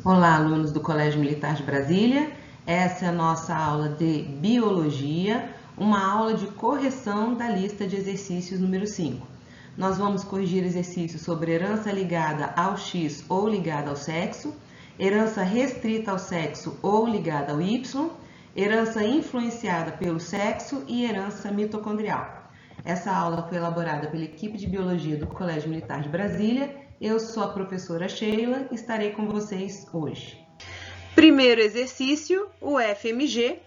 Olá, alunos do Colégio Militar de Brasília. Essa é a nossa aula de Biologia, uma aula de correção da lista de exercícios número 5. Nós vamos corrigir exercícios sobre herança ligada ao X ou ligada ao sexo, herança restrita ao sexo ou ligada ao Y, herança influenciada pelo sexo e herança mitocondrial. Essa aula foi elaborada pela equipe de Biologia do Colégio Militar de Brasília. Eu sou a professora Sheila e estarei com vocês hoje. Primeiro exercício, o FMG.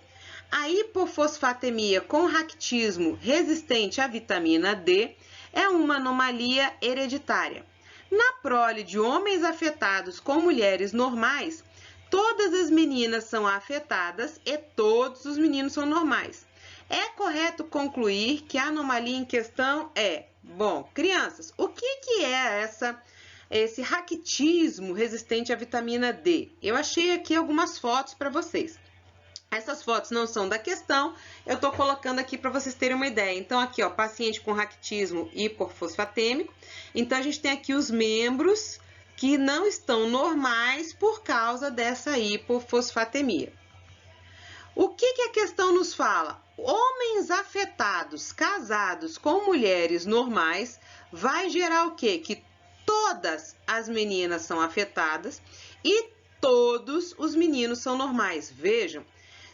A hipofosfatemia com raquitismo resistente à vitamina D é uma anomalia hereditária. Na prole de homens afetados com mulheres normais, todas as meninas são afetadas e todos os meninos são normais. É correto concluir que a anomalia em questão é... Bom, crianças, o que é esse raquitismo resistente à vitamina D? Eu achei aqui algumas fotos para vocês. Essas fotos não são da questão, eu estou colocando aqui para vocês terem uma ideia. Então, aqui, ó, paciente com raquitismo hipofosfatêmico. Então, a gente tem aqui os membros que não estão normais por causa dessa hipofosfatemia. O que a questão nos fala? Homens afetados, casados com mulheres normais, vai gerar o quê? Que todas as meninas são afetadas e todos os meninos são normais. Vejam,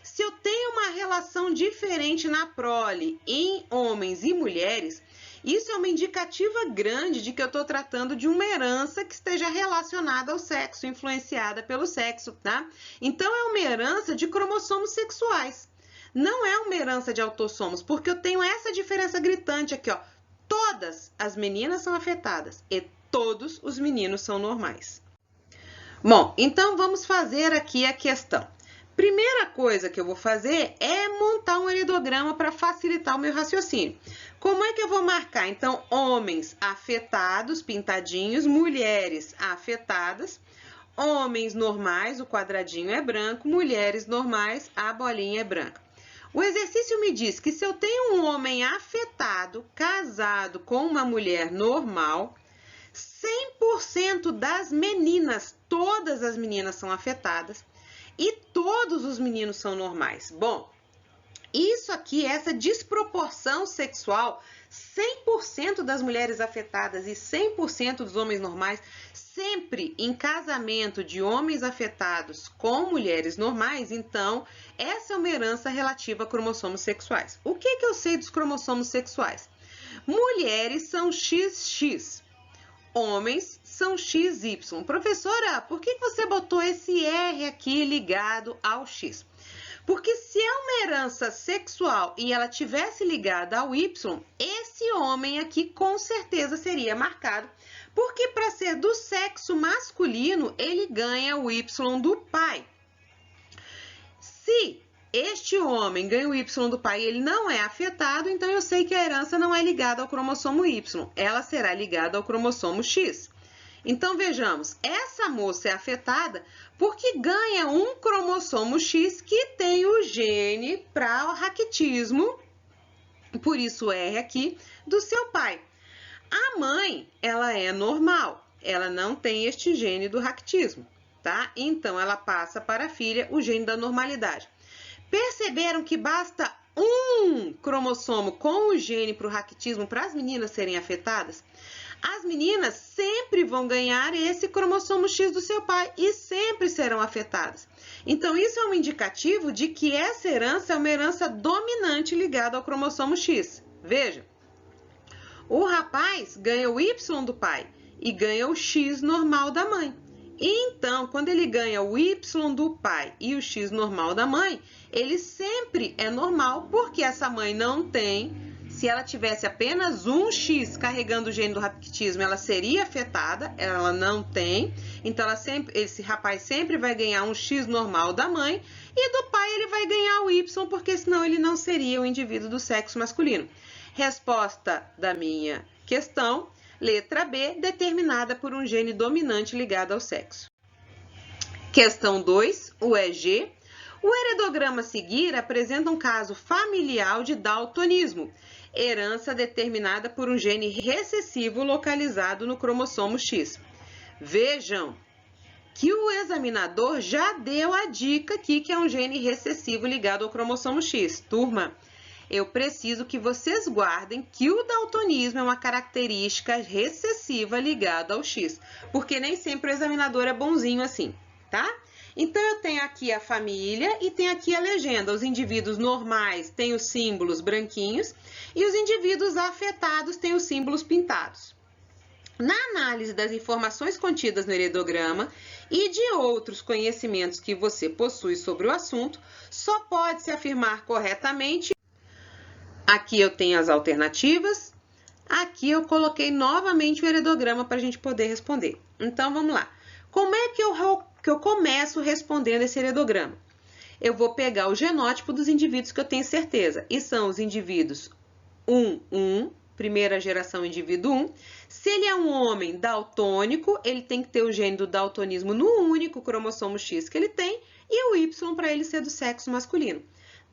se eu tenho uma relação diferente na prole em homens e mulheres, isso é uma indicativa grande de que eu estou tratando de uma herança que esteja relacionada ao sexo, influenciada pelo sexo, tá? Então, é uma herança de cromossomos sexuais. Não é uma herança de autossomos, porque eu tenho essa diferença gritante aqui, ó. Todas as meninas são afetadas e todos os meninos são normais. Bom, então vamos fazer aqui a questão. Primeira coisa que eu vou fazer é montar um heredograma para facilitar o meu raciocínio. Como é que eu vou marcar? Então, homens afetados, pintadinhos, mulheres afetadas, homens normais, o quadradinho é branco, mulheres normais, a bolinha é branca. O exercício me diz que se eu tenho um homem afetado, casado com uma mulher normal, 100% das meninas, todas as meninas são afetadas e todos os meninos são normais. Bom, isso aqui, essa desproporção sexual, 100% das mulheres afetadas e 100% dos homens normais, sempre em casamento de homens afetados com mulheres normais, então, essa é uma herança relativa a cromossomos sexuais. O que eu sei dos cromossomos sexuais? Mulheres são XX, homens são XY. Professora, por que você botou esse R aqui ligado ao X? Porque se é uma herança sexual e ela tivesse ligada ao Y, esse homem aqui com certeza seria marcado, porque para ser do sexo masculino, ele ganha o Y do pai. Se este homem ganha o Y do pai e ele não é afetado, então eu sei que a herança não é ligada ao cromossomo Y, ela será ligada ao cromossomo X. Então, vejamos, essa moça é afetada porque ganha um cromossomo X que tem o gene para o raquitismo, por isso R aqui, do seu pai. A mãe, ela é normal, ela não tem este gene do raquitismo, tá? Então, ela passa para a filha o gene da normalidade. Perceberam que basta um cromossomo com o gene para o raquitismo para as meninas serem afetadas? As meninas sempre vão ganhar esse cromossomo X do seu pai e sempre serão afetadas. Então, isso é um indicativo de que essa herança é uma herança dominante ligada ao cromossomo X. Veja, o rapaz ganha o Y do pai e ganha o X normal da mãe. Então, quando ele ganha o Y do pai e o X normal da mãe, ele sempre é normal, porque essa mãe não tem. Se ela tivesse apenas um X carregando o gene do raquitismo, ela seria afetada, ela não tem. Então, esse rapaz sempre vai ganhar um X normal da mãe e do pai ele vai ganhar o Y, porque senão ele não seria o indivíduo do sexo masculino. Resposta da minha questão, letra B, determinada por um gene dominante ligado ao sexo. Questão 2, o EG. O heredograma a seguir apresenta um caso familiar de daltonismo, herança determinada por um gene recessivo localizado no cromossomo X. Vejam, que o examinador já deu a dica aqui que é um gene recessivo ligado ao cromossomo X. Turma, eu preciso que vocês guardem que o daltonismo é uma característica recessiva ligada ao X, porque nem sempre o examinador é bonzinho assim, tá? Então, eu tenho aqui a família e tenho aqui a legenda. Os indivíduos normais têm os símbolos branquinhos e os indivíduos afetados têm os símbolos pintados. Na análise das informações contidas no heredograma e de outros conhecimentos que você possui sobre o assunto, só pode-se afirmar corretamente. Aqui eu tenho as alternativas, aqui eu coloquei novamente o heredograma para a gente poder responder. Então, vamos lá. Como é que eu começo respondendo esse heredograma? Eu vou pegar o genótipo dos indivíduos que eu tenho certeza, e são os indivíduos 1, primeira geração indivíduo 1. Se ele é um homem daltônico, ele tem que ter o gene do daltonismo no único cromossomo X que ele tem, e o Y para ele ser do sexo masculino.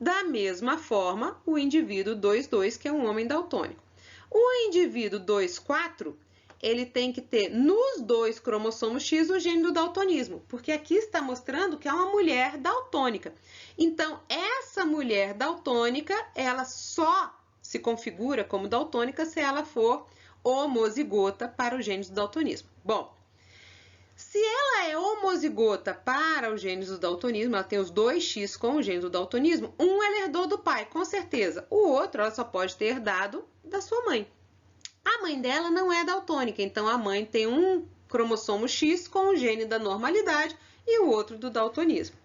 Da mesma forma, o indivíduo 2,2, que é um homem daltônico. O indivíduo 2,4, ele tem que ter nos dois cromossomos X o gene do daltonismo, porque aqui está mostrando que é uma mulher daltônica. Então, essa mulher daltônica, ela só se configura como daltônica se ela for homozigota para o gene do daltonismo. Bom, se ela é homozigota para o gene do daltonismo, ela tem os 2X com o gene do daltonismo, um ela herdou do pai, com certeza. O outro ela só pode ter herdado da sua mãe. A mãe dela não é daltônica, então a mãe tem um cromossomo X com o gene da normalidade e o outro do daltonismo.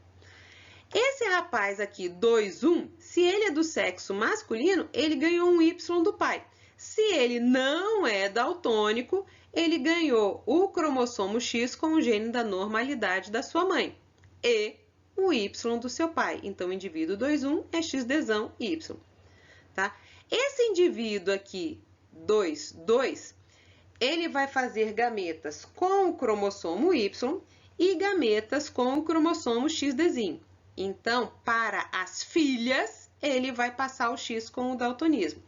Esse rapaz aqui, 2,1, se ele é do sexo masculino, ele ganhou um Y do pai. Se ele não é daltônico, ele ganhou o cromossomo X com o gene da normalidade da sua mãe e o Y do seu pai. Então, o indivíduo 2,1 é XDzão Y. Tá? Esse indivíduo aqui, 2,2, ele vai fazer gametas com o cromossomo Y e gametas com o cromossomo XDzinho. Então, para as filhas, ele vai passar o X com o daltonismo.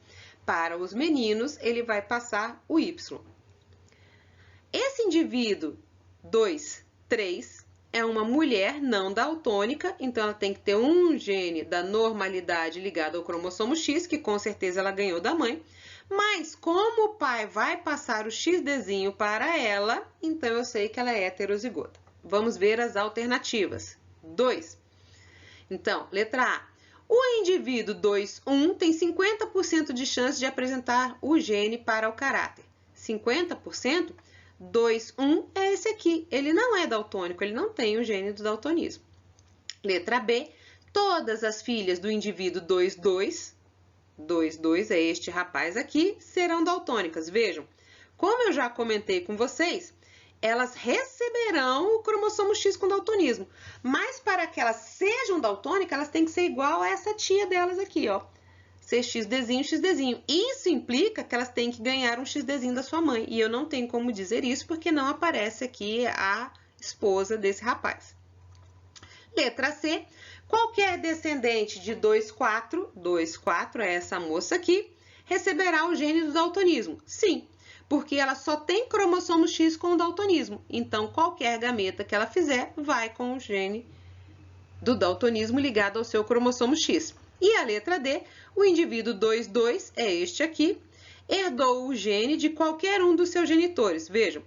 Para os meninos, ele vai passar o Y. Esse indivíduo 2,3 é uma mulher não daltônica, então ela tem que ter um gene da normalidade ligado ao cromossomo X, que com certeza ela ganhou da mãe. Mas como o pai vai passar o XDzinho para ela, então eu sei que ela é heterozigota. Vamos ver as alternativas. 2. Então, letra A. O indivíduo 2,1 tem 50% de chance de apresentar o gene para o caráter. 50%? 2,1 é esse aqui. Ele não é daltônico, ele não tem o gene do daltonismo. Letra B. Todas as filhas do indivíduo 2,2 é este rapaz aqui, serão daltônicas. Vejam, como eu já comentei com vocês, elas receberão o cromossomo X com daltonismo. Mas para que elas sejam daltônicas, elas têm que ser igual a essa tia delas aqui, ó. Ser XDzinho, XDzinho. Isso implica que elas têm que ganhar um XDzinho da sua mãe. E eu não tenho como dizer isso porque não aparece aqui a esposa desse rapaz. Letra C. Qualquer descendente de 2,4 é essa moça aqui, receberá o gene do daltonismo. Sim, porque ela só tem cromossomo X com o daltonismo. Então, qualquer gameta que ela fizer vai com o gene do daltonismo ligado ao seu cromossomo X. E a letra D, o indivíduo 2,2 é este aqui, herdou o gene de qualquer um dos seus genitores. Vejam,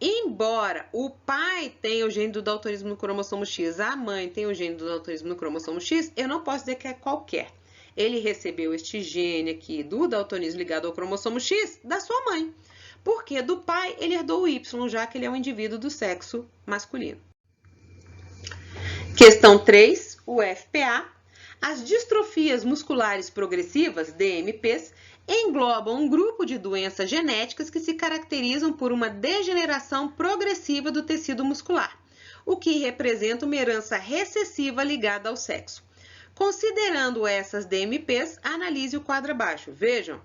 embora o pai tenha o gene do daltonismo no cromossomo X, a mãe tenha o gene do daltonismo no cromossomo X, eu não posso dizer que é qualquer. Ele recebeu este gene aqui do daltonismo ligado ao cromossomo X da sua mãe. Porque do pai ele herdou o Y, já que ele é um indivíduo do sexo masculino. Questão 3, o FPA. As distrofias musculares progressivas, DMPs, englobam um grupo de doenças genéticas que se caracterizam por uma degeneração progressiva do tecido muscular, o que representa uma herança recessiva ligada ao sexo. Considerando essas DMPs, analise o quadro abaixo. Vejam.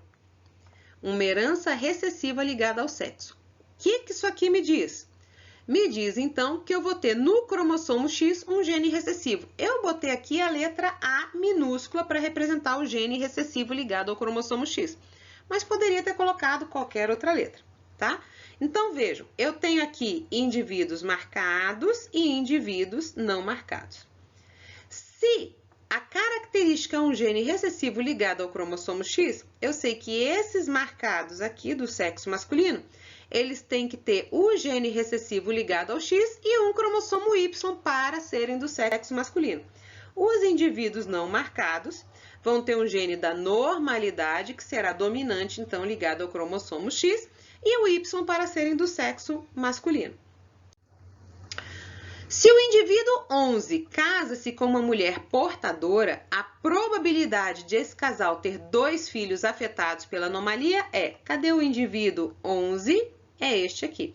Uma herança recessiva ligada ao sexo. O que isso aqui me diz? Me diz, então, que eu vou ter no cromossomo X um gene recessivo. Eu botei aqui a letra A minúscula para representar o gene recessivo ligado ao cromossomo X. Mas poderia ter colocado qualquer outra letra, tá? Então, vejam, eu tenho aqui indivíduos marcados e indivíduos não marcados. Se a característica é um gene recessivo ligado ao cromossomo X, eu sei que esses marcados aqui do sexo masculino, eles têm que ter o gene recessivo ligado ao X e um cromossomo Y para serem do sexo masculino. Os indivíduos não marcados vão ter um gene da normalidade, que será dominante, então, ligado ao cromossomo X, e o Y para serem do sexo masculino. Se o indivíduo 11 casa-se com uma mulher portadora, a probabilidade de esse casal ter 2 filhos afetados pela anomalia é... Cadê o indivíduo 11? É este aqui.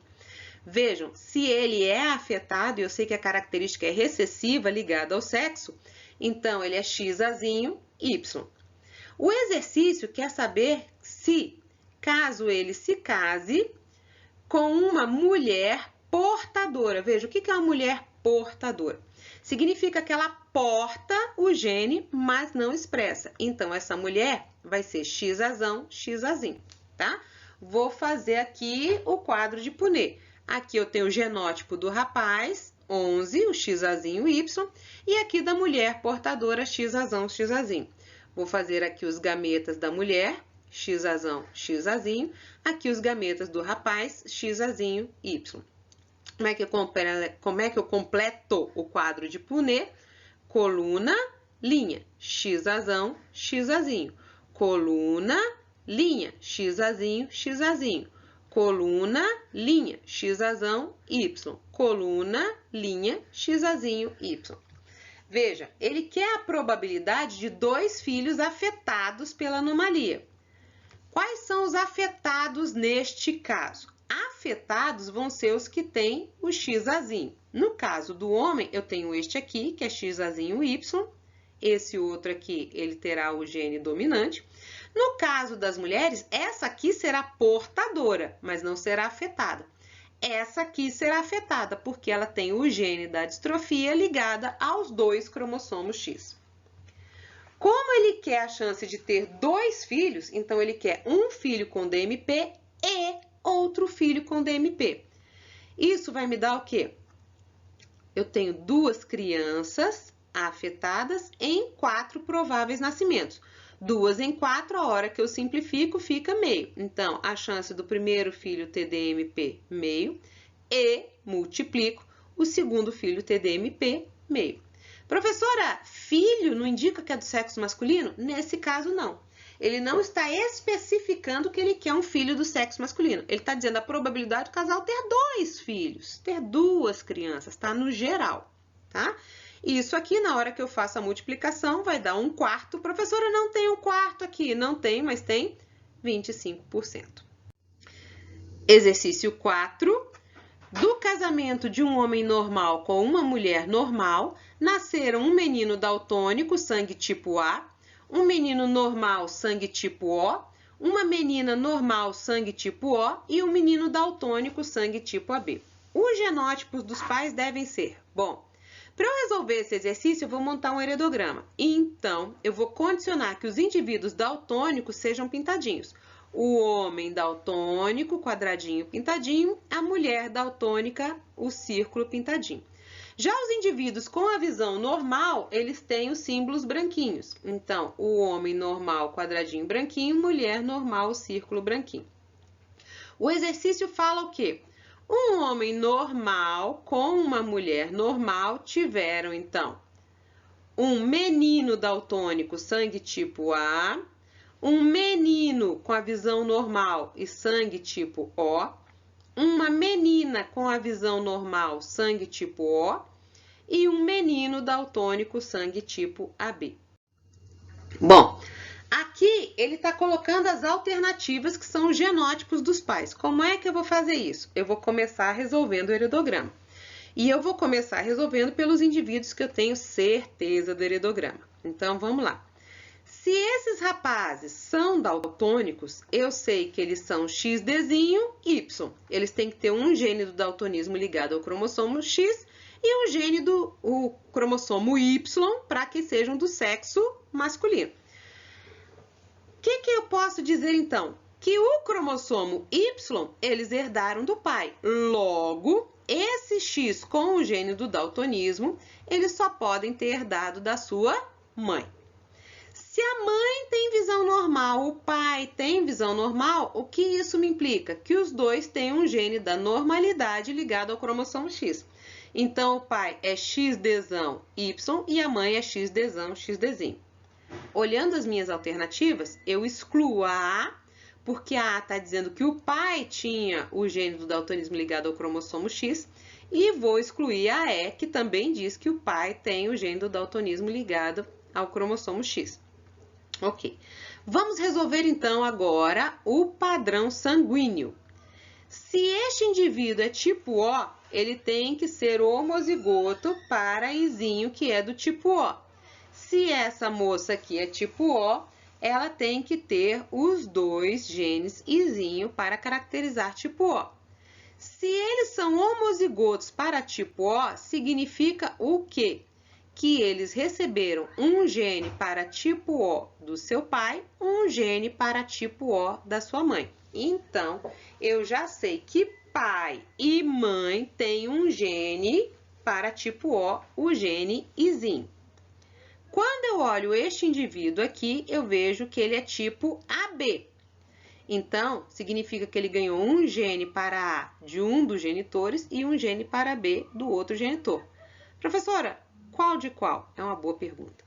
Vejam, se ele é afetado, e eu sei que a característica é recessiva ligada ao sexo, então ele é XAzinho, Y. O exercício quer saber se, caso ele se case com uma mulher portadora. Veja, o que é uma mulher portadora? Significa que ela porta o gene, mas não expressa. Então, essa mulher vai ser XAzão, XAzinho, tá? Vou fazer aqui o quadro de Punnett. Aqui eu tenho o genótipo do rapaz, 11, o XAzinho, Y, e aqui da mulher portadora, XAzão, XAzinho. Vou fazer aqui os gametas da mulher, XAzão, XAzinho, aqui os gametas do rapaz, XAzinho, Y. Como é que eu completo o quadro de Punnett? Coluna, linha, XAzão, XAzinho. Coluna, linha, XAzinho, XAzinho. Coluna, linha, XAzão, Y. Coluna, linha, XAzinho, Y. Veja, ele quer a probabilidade de 2 filhos afetados pela anomalia. Quais são os afetados neste caso? Afetados vão ser os que têm o XAzinho. No caso do homem, eu tenho este aqui, que é XAzinho Y. Esse outro aqui, ele terá o gene dominante. No caso das mulheres, essa aqui será portadora, mas não será afetada. Essa aqui será afetada, porque ela tem o gene da distrofia ligada aos 2 cromossomos X. Como ele quer a chance de ter 2 filhos, então ele quer um filho com DMP e outro filho com DMP. Isso vai me dar o quê? Eu tenho 2 crianças afetadas em 4 prováveis nascimentos. 2 em 4, a hora que eu simplifico, fica meio. Então, a chance do primeiro filho ter DMP, meio, e multiplico o segundo filho ter DMP, meio. Professora, filho não indica que é do sexo masculino? Nesse caso, não. Ele não está especificando que ele quer um filho do sexo masculino. Ele está dizendo a probabilidade do casal ter 2 filhos, ter 2 crianças, tá? No geral, tá? Isso aqui, na hora que eu faço a multiplicação, vai dar 1/4. Professora, não tem 1/4 aqui. Não tem, mas tem 25%. Exercício 4. Do casamento de um homem normal com uma mulher normal, nasceram um menino daltônico, sangue tipo A, um menino normal, sangue tipo O, uma menina normal, sangue tipo O e um menino daltônico, sangue tipo AB. Os genótipos dos pais devem ser... Bom, para eu resolver esse exercício, eu vou montar um heredograma. Então, eu vou condicionar que os indivíduos daltônicos sejam pintadinhos. O homem daltônico, quadradinho pintadinho, a mulher daltônica, o círculo pintadinho. Já os indivíduos com a visão normal, eles têm os símbolos branquinhos. Então, o homem normal, quadradinho branquinho, mulher normal, círculo branquinho. O exercício fala o quê? Um homem normal com uma mulher normal tiveram, então, um menino daltônico, sangue tipo A, um menino com a visão normal e sangue tipo O, uma menina com a visão normal, sangue tipo O, e um menino daltônico, sangue tipo AB. Bom, aqui ele está colocando as alternativas que são os genótipos dos pais. Como é que eu vou fazer isso? Eu vou começar resolvendo o heredograma. E eu vou começar resolvendo pelos indivíduos que eu tenho certeza do heredograma. Então, vamos lá. Se esses rapazes são daltônicos, eu sei que eles são XDzinho, Y. Eles têm que ter um gene do daltonismo ligado ao cromossomo X e um gene do cromossomo Y para que sejam do sexo masculino. O que eu posso dizer, então? Que que o cromossomo Y, eles herdaram do pai. Logo, esse X com o gene do daltonismo, eles só podem ter herdado da sua mãe. Se a mãe tem visão normal, o pai tem visão normal, o que isso me implica? Que os dois têm um gene da normalidade ligado ao cromossomo X. Então, o pai é XDzão Y e a mãe é XDzão XDzinho. Olhando as minhas alternativas, eu excluo a A, porque a A está dizendo que o pai tinha o gene do daltonismo ligado ao cromossomo X, e vou excluir a E, que também diz que o pai tem o gene do daltonismo ligado ao cromossomo X. Ok. Vamos resolver então agora o padrão sanguíneo. Se este indivíduo é tipo O, ele tem que ser homozigoto para Izinho, que é do tipo O. Se essa moça aqui é tipo O, ela tem que ter os dois genes Izinho para caracterizar tipo O. Se eles são homozigotos para tipo O, significa o quê? Que eles receberam um gene para tipo O do seu pai, um gene para tipo O da sua mãe. Então, eu já sei que pai e mãe têm um gene para tipo O gene Izinho. Quando eu olho este indivíduo aqui, eu vejo que ele é tipo AB. Então, significa que ele ganhou um gene para A de um dos genitores e um gene para B do outro genitor. Professora, qual de qual? É uma boa pergunta.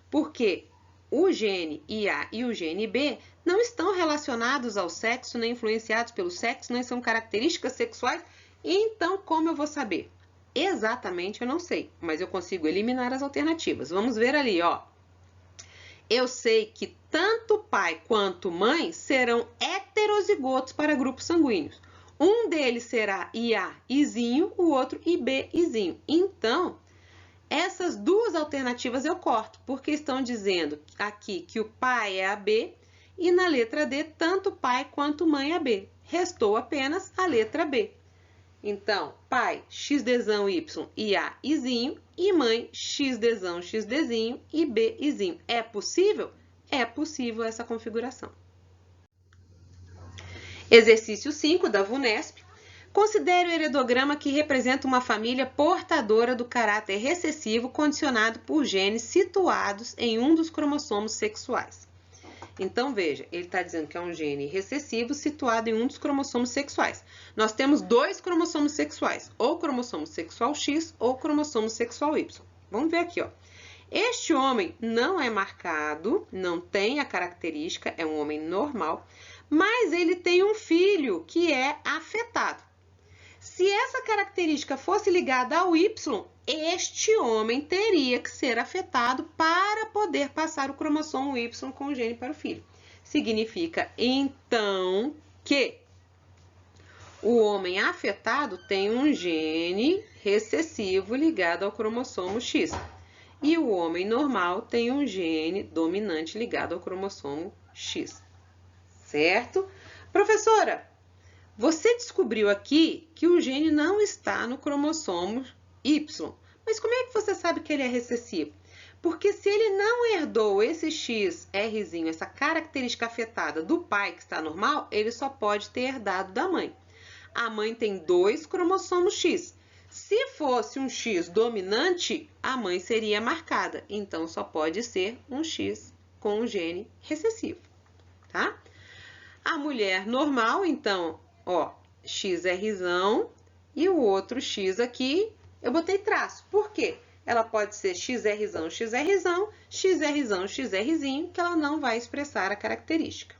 Porque o gene IA e o gene B não estão relacionados ao sexo, nem influenciados pelo sexo, nem são características sexuais. Então, como eu vou saber? Exatamente, eu não sei, mas eu consigo eliminar as alternativas. Vamos ver ali, ó. Eu sei que tanto pai quanto mãe serão heterozigotos para grupos sanguíneos. Um deles será IA Izinho, o outro IB Izinho. Então, essas duas alternativas eu corto, porque estão dizendo aqui que o pai é AB e na letra D, tanto pai quanto mãe é AB. Restou apenas a letra B. Então, pai XDzão Y e A Izinho e mãe XDzão XDzinho e B Izinho. É possível? É possível essa configuração. Exercício 5 da VUNESP. Considere o heredograma que representa uma família portadora do caráter recessivo condicionado por genes situados em um dos cromossomos sexuais. Então, veja, ele está dizendo que é um gene recessivo situado em um dos cromossomos sexuais. Nós temos dois cromossomos sexuais, ou cromossomo sexual X ou cromossomo sexual Y. Vamos ver aqui, ó. Este homem não é marcado, não tem a característica, é um homem normal, mas ele tem um filho que é afetado. Se essa característica fosse ligada ao Y, este homem teria que ser afetado para poder passar o cromossomo Y com o gene para o filho. Significa, então, que o homem afetado tem um gene recessivo ligado ao cromossomo X. E o homem normal tem um gene dominante ligado ao cromossomo X. Certo? Professora, você descobriu aqui que o gene não está no cromossomo Y. Mas como é que você sabe que ele é recessivo? Porque se ele não herdou esse XRzinho, essa característica afetada do pai que está normal, ele só pode ter herdado da mãe. A mãe tem dois cromossomos X. Se fosse um X dominante, a mãe seria marcada. Então, só pode ser um X com um gene recessivo, tá? A mulher normal, então, ó, XRzão e o outro X aqui, eu botei traço. Por quê? Ela pode ser XRzão, XRzão, XRzão, XRzinho, que ela não vai expressar a característica.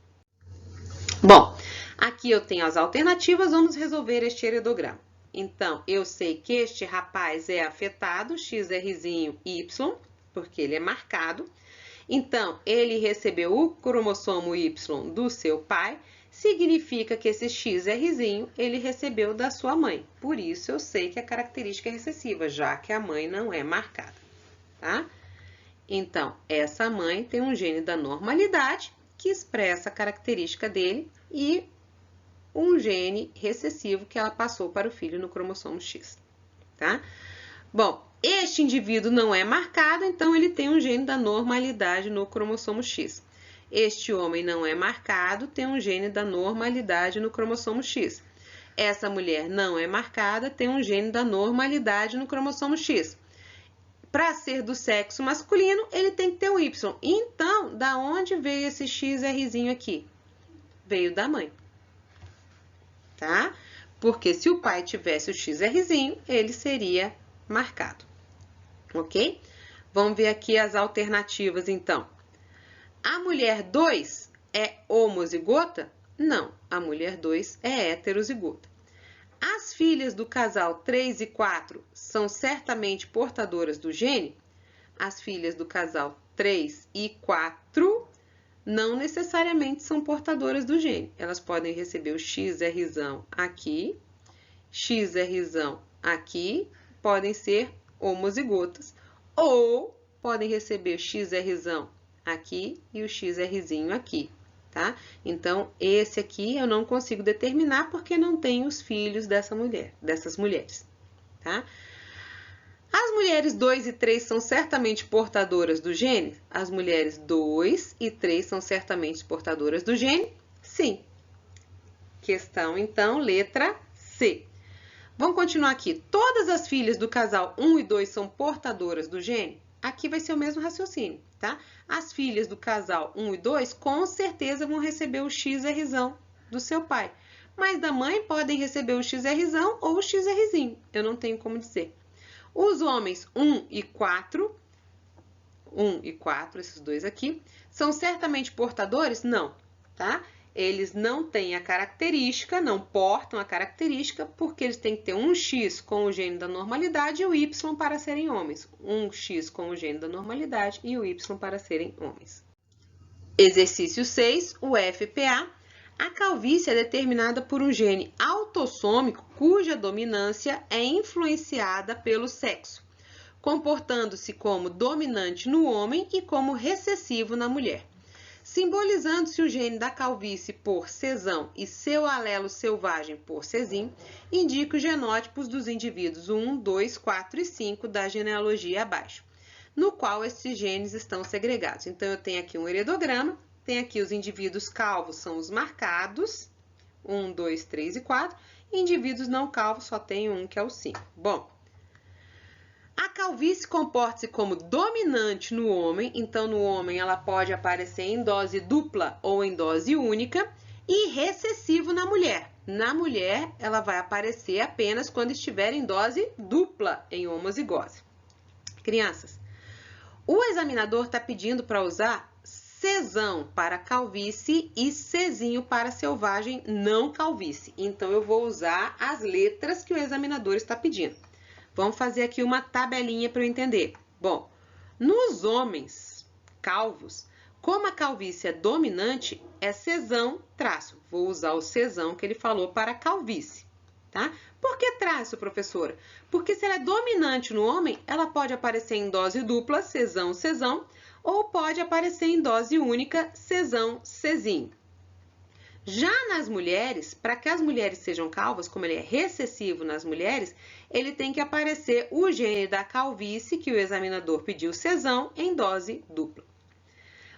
Bom, aqui eu tenho as alternativas, vamos resolver este heredograma. Então, eu sei que este rapaz é afetado, XRzinho Y, porque ele é marcado. Então, ele recebeu o cromossomo Y do seu pai, significa que esse XRzinho ele recebeu da sua mãe. Por isso, eu sei que a característica é recessiva, já que a mãe não é marcada, tá? Então, essa mãe tem um gene da normalidade, que expressa a característica dele, e um gene recessivo que ela passou para o filho no cromossomo X, tá? Bom, este indivíduo não é marcado, então ele tem um gene da normalidade no cromossomo X. Este homem não é marcado, tem um gene da normalidade no cromossomo X. Essa mulher não é marcada, tem um gene da normalidade no cromossomo X. Para ser do sexo masculino, ele tem que ter o Y. Então, da onde veio esse XRzinho aqui? Veio da mãe. Tá? Porque se o pai tivesse o XRzinho, ele seria marcado. Ok? Vamos ver aqui as alternativas, então. A mulher 2 é homozigota? Não, a mulher 2 é heterozigota. As filhas do casal 3 e 4 são certamente portadoras do gene? As filhas do casal 3 e 4 não necessariamente são portadoras do gene. Elas podem receber o XRzão aqui, XRzão aqui, podem ser homozigotas, ou podem receber o XRzão aqui e o XRzinho aqui, tá? Então, esse aqui eu não consigo determinar porque não tenho os filhos dessas mulheres, tá? As mulheres 2 e 3 são certamente portadoras do gene? As mulheres 2 e 3 são certamente portadoras do gene? Sim. Questão, então, letra C. Vamos continuar aqui. Todas as filhas do casal 1 e 2 são portadoras do gene? Aqui vai ser o mesmo raciocínio, tá? As filhas do casal 1 e 2 com certeza vão receber o XRzão do seu pai. Mas da mãe podem receber o XRzão ou o XRzinho. Eu não tenho como dizer. Os homens 1 e 4, esses dois aqui, são certamente portadores? Não, tá? Eles não têm a característica, não portam a característica, porque eles têm que ter um X com o gene da normalidade e o Y para serem homens. Um X com o gene da normalidade e o Y para serem homens. Exercício 6, o FPA. A calvície é determinada por um gene autossômico cuja dominância é influenciada pelo sexo, comportando-se como dominante no homem e como recessivo na mulher. Simbolizando-se o gene da calvície por Czão e seu alelo selvagem por Czim, indica os genótipos dos indivíduos 1, 2, 4 e 5 da genealogia abaixo, no qual esses genes estão segregados. Então, eu tenho aqui um heredograma. Tem aqui os indivíduos calvos, são os marcados, 1, 2, 3 e 4. Indivíduos não calvos, só tem um, que é o 5. Bom, a calvície comporta-se como dominante no homem, então no homem ela pode aparecer em dose dupla ou em dose única, e recessivo na mulher. Na mulher, ela vai aparecer apenas quando estiver em dose dupla, em homozigose. Crianças, o examinador está pedindo para usar Czão para calvície e Czinho para selvagem não calvície. Então, eu vou usar as letras que o examinador está pedindo. Vamos fazer aqui uma tabelinha para eu entender. Bom, nos homens calvos, como a calvície é dominante, é Czão traço. Vou usar o Czão que ele falou para calvície, tá? Por que traço, professora? Porque se ela é dominante no homem, ela pode aparecer em dose dupla, Czão, ou pode aparecer em dose única, Czão, Czinho. Já nas mulheres, para que as mulheres sejam calvas, como ele é recessivo nas mulheres, ele tem que aparecer o gene da calvície, que o examinador pediu Czão, em dose dupla.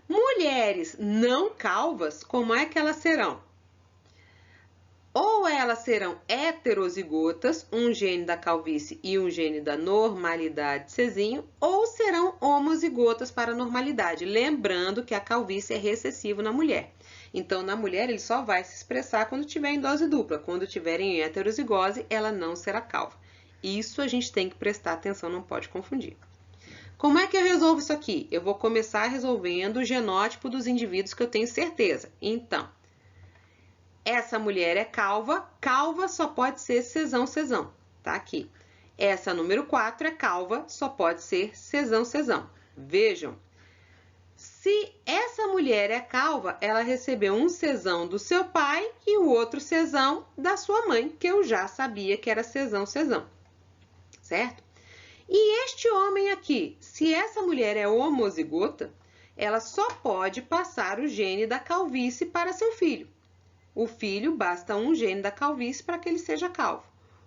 Mulheres não calvas, como é que elas serão? Ou elas serão heterozigotas, um gene da calvície e um gene da normalidade Czinho, ou serão homozigotas para a normalidade. Lembrando que a calvície é recessivo na mulher. Então, na mulher, ele só vai se expressar quando tiver em dose dupla. Quando tiver em heterozigose, ela não será calva. Isso a gente tem que prestar atenção, não pode confundir. Como é que eu resolvo isso aqui? Eu vou começar resolvendo o genótipo dos indivíduos que eu tenho certeza. Então, essa mulher é calva, calva só pode ser Czão, tá aqui. Essa número 4 é calva, só pode ser Czão. Vejam, se essa mulher é calva, ela recebeu um Czão do seu pai e o outro Czão da sua mãe, que eu já sabia que era Czão, certo? E este homem aqui, se essa mulher é homozigota, ela só pode passar o gene da calvície para seu filho. O filho, basta um gene da calvície para que ele seja calvo.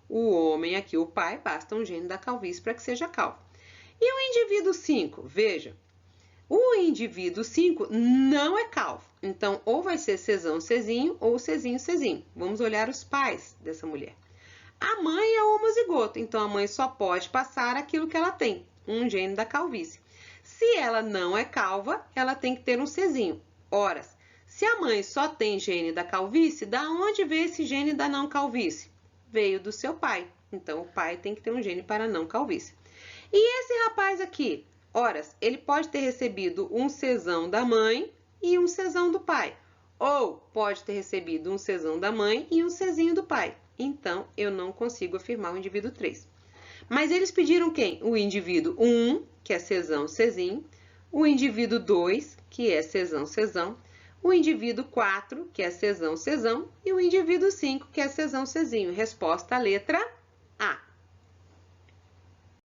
O homem aqui, o pai, basta um gene da calvície para que seja calvo. E o indivíduo 5, veja, O indivíduo 5 não é calvo. Então, ou vai ser Czão, Czinho ou Czinho, Czinho. Vamos olhar os pais dessa mulher. A mãe é homozigoto, então a mãe só pode passar aquilo que ela tem, um gene da calvície. Se ela não é calva, ela tem que ter um Czinho. Ora, se a mãe só tem gene da calvície, da onde veio esse gene da não calvície? Veio do seu pai. Então, o pai tem que ter um gene para não calvície. E esse rapaz aqui? Ora, ele pode ter recebido um Czão da mãe e um Czão do pai. Ou pode ter recebido um Czão da mãe e um Czinho do pai. Então, eu não consigo afirmar o indivíduo 3. Mas eles pediram quem? O indivíduo 1, que é Czão, Czinho. O indivíduo 2, que é Czão, Czão. O indivíduo 4, que é Czão, Czão. E o indivíduo 5, que é Czão, Czinho. Resposta, a letra